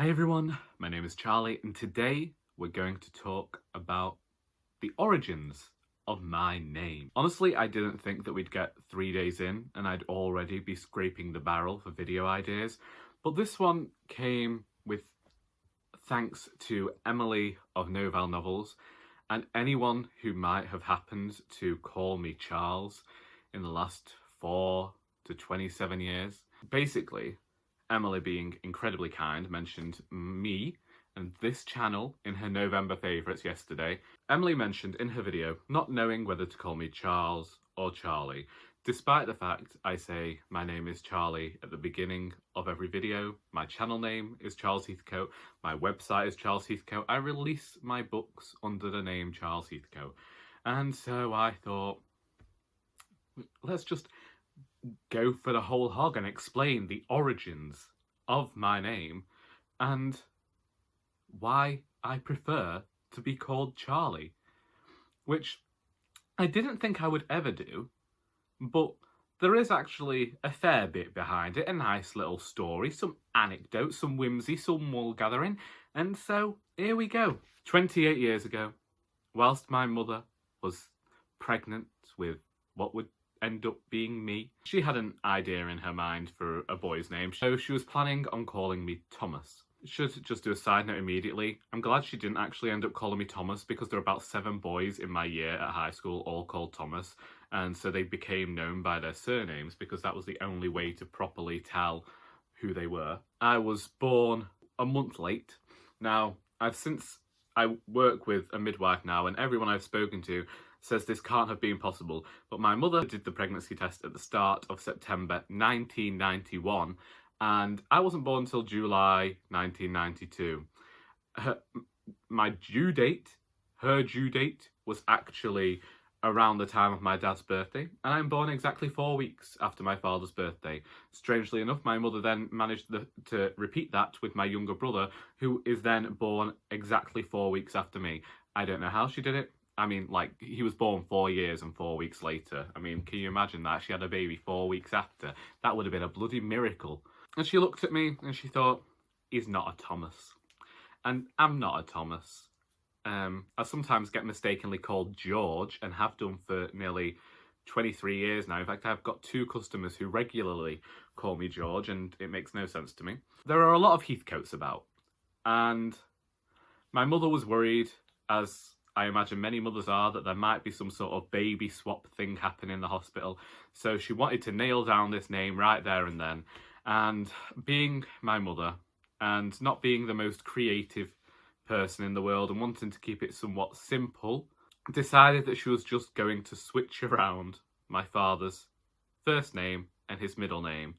Hi everyone, my name is Charlie and today we're going to talk about the origins of my name. Honestly, I didn't think that we'd get 3 days in and I'd already be scraping the barrel for video ideas, but this one came with thanks to Emily of Novelle Novels and anyone who might have happened to call me Charles in the last 4 to 27 years. Basically, Emily, being incredibly kind, mentioned me and this channel in her November favourites yesterday. Emily mentioned in her video not knowing whether to call me Charles or Charlie, despite the fact I say my name is Charlie at the beginning of every video. My channel name is Charles Heathcote, my website is Charles Heathcote, I release my books under the name Charles Heathcote. And so I thought, let's just go for the whole hog and explain the origins of my name and why I prefer to be called Charlie, which I didn't think I would ever do, but there is actually a fair bit behind it, a nice little story, some anecdotes, some whimsy, some wool gathering, and so here we go. 28 years ago, whilst my mother was pregnant with what would end up being me, she had an idea in her mind for a boy's name, so she was planning on calling me Thomas. Should just do a side note immediately, I'm glad she didn't actually end up calling me Thomas because there were about 7 boys in my year at high school all called Thomas, and so they became known by their surnames because that was the only way to properly tell who they were. I was born a month late. Now, I work with a midwife now, and everyone I've spoken to says this can't have been possible, but my mother did the pregnancy test at the start of September 1991, and I wasn't born until July 1992. Her due date was actually around the time of my dad's birthday, and I'm born exactly 4 weeks after my father's birthday. Strangely enough, my mother then managed to repeat that with my younger brother, who is then born exactly 4 weeks after me. I don't know how she did it. I mean, like, he was born 4 years and 4 weeks later. I mean, can you imagine that? She had a baby 4 weeks after. That would have been a bloody miracle. And she looked at me and she thought, he's not a Thomas. And I'm not a Thomas. I sometimes get mistakenly called George and have done for nearly 23 years now. In fact, I've got 2 customers who regularly call me George and it makes no sense to me. There are a lot of Heathcotes about. And my mother was worried, as I imagine many mothers are, that there might be some sort of baby swap thing happening in the hospital. So she wanted to nail down this name right there and then. And being my mother and not being the most creative person in the world and wanting to keep it somewhat simple, decided that she was just going to switch around my father's first name and his middle name.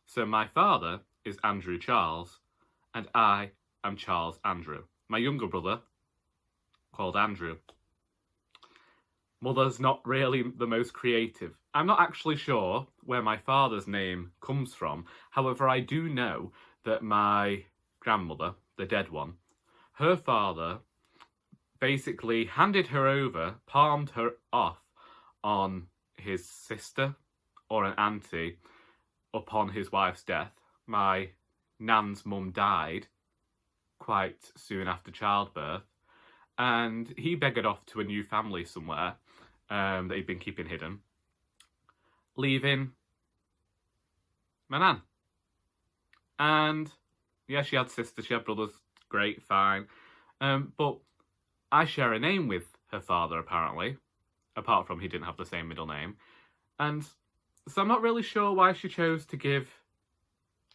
So my father is Andrew Charles and I am Charles Andrew. My younger brother, called Andrew. Mother's not really the most creative. I'm not actually sure where my father's name comes from. However, I do know that my grandmother, the dead one, her father basically handed her over, palmed her off on his sister or an auntie upon his wife's death. My nan's mum died quite soon after childbirth, and he beggared off to a new family somewhere that he'd been keeping hidden, leaving my nan. And yeah, she had sisters, she had brothers, great, fine. But I share a name with her father, apparently, apart from he didn't have the same middle name. And so I'm not really sure why she chose to give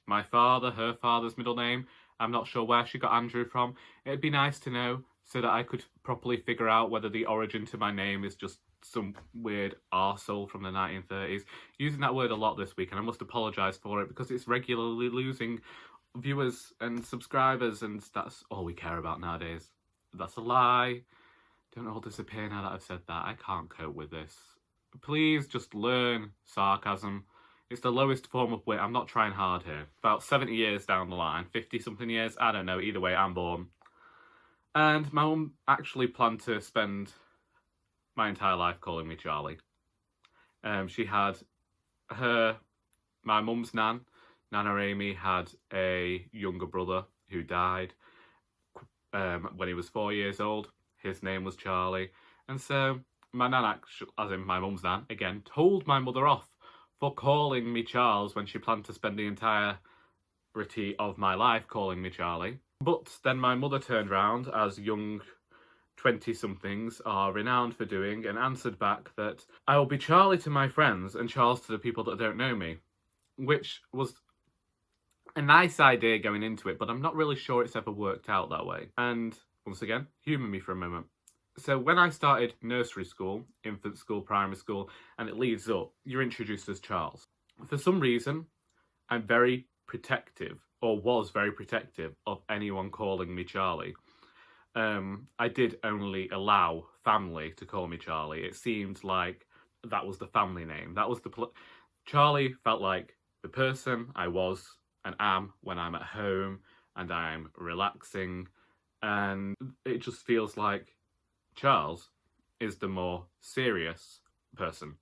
my father her father's middle name. I'm not sure where she got Andrew from. It'd be nice to know so that I could properly figure out whether the origin to my name is just some weird arsehole from the 1930s. Using that word a lot this week, and I must apologise for it because it's regularly losing viewers and subscribers, and that's all we care about nowadays. That's a lie. Don't all disappear now that I've said that. I can't cope with this. Please just learn sarcasm. It's the lowest form of wit. I'm not trying hard here. About 70 years down the line, 50 something years, I don't know, either way, I'm born. And my mum actually planned to spend my entire life calling me Charlie. She had my mum's nan, Nana Amy, had a younger brother who died when he was 4 years old. His name was Charlie. And so my nan, actually, as in my mum's nan, again, told my mother off for calling me Charles when she planned to spend the entirety of my life calling me Charlie. But then my mother turned round, as young 20-somethings are renowned for doing, and answered back that I will be Charlie to my friends and Charles to the people that don't know me, which was a nice idea going into it, but I'm not really sure it's ever worked out that way. And once again, humour me for a moment. So when I started nursery school, infant school, primary school, and it leads up, you're introduced as Charles. For some reason, I'm very protective, or was very protective, of anyone calling me Charlie. I did only allow family to call me Charlie. It seemed like that was the family name. That was Charlie felt like the person I was and am when I'm at home and I'm relaxing, and it just feels like Charles is the more serious person.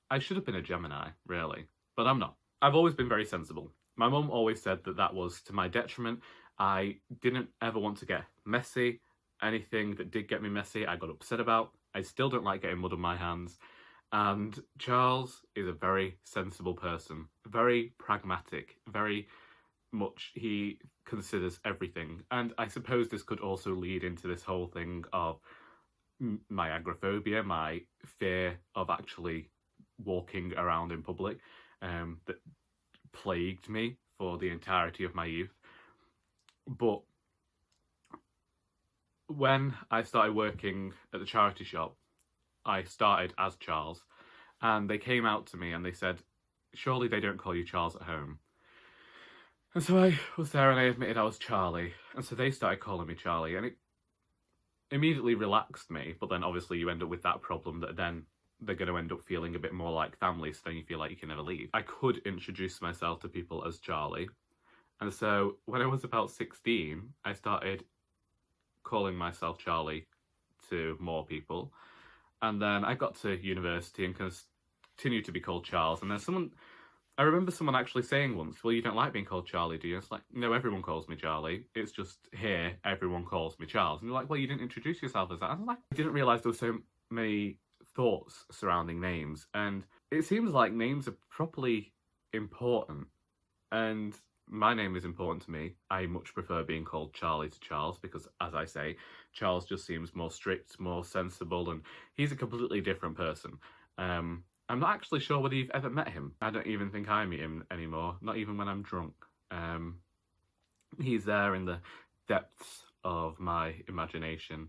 I should have been a Gemini, really, but I'm not. I've always been very sensible. My mum always said that that was to my detriment. I didn't ever want to get messy. Anything that did get me messy, I got upset about. I still don't like getting mud on my hands. And Charles is a very sensible person, very pragmatic, very much he considers everything. And I suppose this could also lead into this whole thing of my agoraphobia, my fear of actually walking around in public, that plagued me for the entirety of my youth. But when I started working at the charity shop, I started as Charles, and they came out to me and they said, surely they don't call you Charles at home. And so I was there and I admitted I was Charlie, and so they started calling me Charlie, and it immediately relaxed me. But then obviously you end up with that problem that then they're going to end up feeling a bit more like family, so then you feel like you can never leave. I could introduce myself to people as Charlie, and so when I was about 16, I started calling myself Charlie to more people, and then I got to university and continued to be called Charles. And then I remember someone actually saying once, well, you don't like being called Charlie, do you? It's like, no, everyone calls me Charlie. It's just here, everyone calls me Charles. And they're like, well, you didn't introduce yourself as that. I was like, I didn't realise there were so many thoughts surrounding names. And it seems like names are properly important. And my name is important to me. I much prefer being called Charlie to Charles because, as I say, Charles just seems more strict, more sensible, and he's a completely different person. I'm not actually sure whether you've ever met him. I don't even think I meet him anymore, not even when I'm drunk. He's there in the depths of my imagination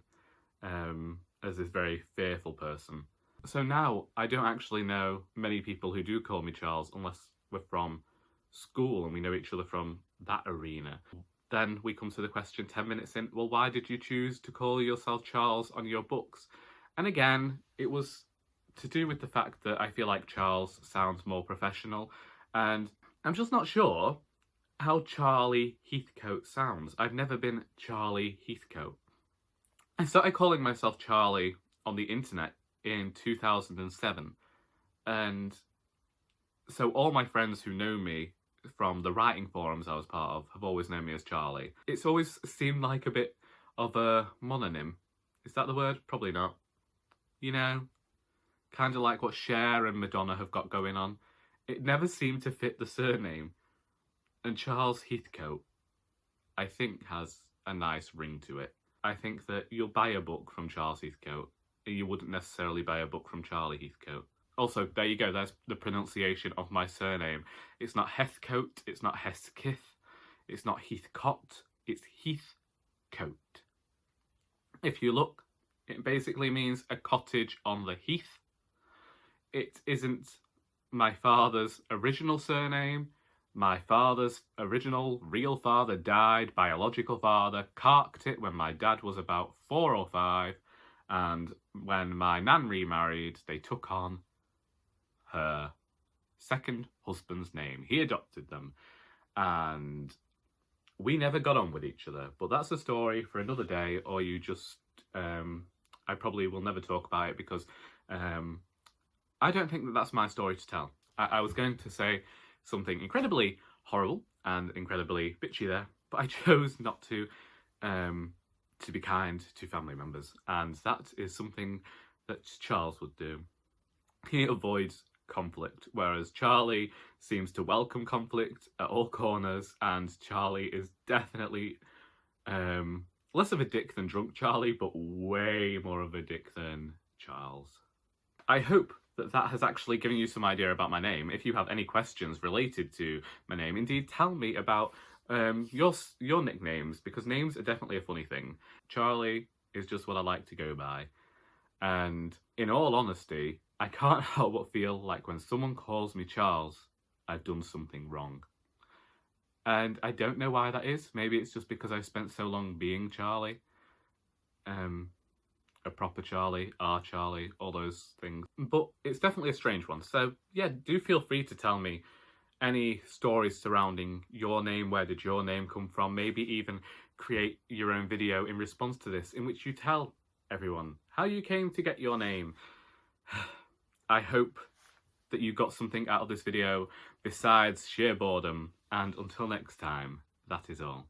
as this very fearful person. So now I don't actually know many people who do call me Charles unless we're from school and we know each other from that arena. Then we come to the question 10 minutes in, well, why did you choose to call yourself Charles on your books? And again, it was to do with the fact that I feel like Charles sounds more professional, and I'm just not sure how Charlie Heathcote sounds. I've never been Charlie Heathcote. I started calling myself Charlie on the internet in 2007, and so all my friends who know me from the writing forums I was part of have always known me as Charlie. It's always seemed like a bit of a mononym. Is that the word? Probably not. You know, kind of like what Cher and Madonna have got going on. It never seemed to fit the surname. And Charles Heathcote, I think, has a nice ring to it. I think that you'll buy a book from Charles Heathcote, and you wouldn't necessarily buy a book from Charlie Heathcote. Also, there you go, there's the pronunciation of my surname. It's not Heathcote, it's not Hesketh, it's not Heathcott, it's Heathcote. If you look, it basically means a cottage on the heath. It isn't my father's original surname. My father's original real father died, biological father, carked it when my dad was about 4 or 5, and when my nan remarried, they took on her second husband's name. He adopted them, and we never got on with each other. But that's a story for another day, or you just... I probably will never talk about it because I don't think that that's my story to tell. I was going to say something incredibly horrible and incredibly bitchy there, but I chose not to be kind to family members, and that is something that Charles would do. He avoids conflict, whereas Charlie seems to welcome conflict at all corners, and Charlie is definitely less of a dick than drunk Charlie, but way more of a dick than Charles. I hope that has actually given you some idea about my name. If you have any questions related to my name, indeed tell me about your nicknames, because names are definitely a funny thing. Charlie is just what I like to go by, and in all honesty, I can't help but feel like when someone calls me Charles, I've done something wrong. And I don't know why that is. Maybe it's just because I've spent so long being Charlie. A proper Charlie, our Charlie, all those things. But it's definitely a strange one. So yeah, do feel free to tell me any stories surrounding your name. Where did your name come from? Maybe even create your own video in response to this, in which you tell everyone how you came to get your name. I hope that you got something out of this video besides sheer boredom, and until next time, that is all.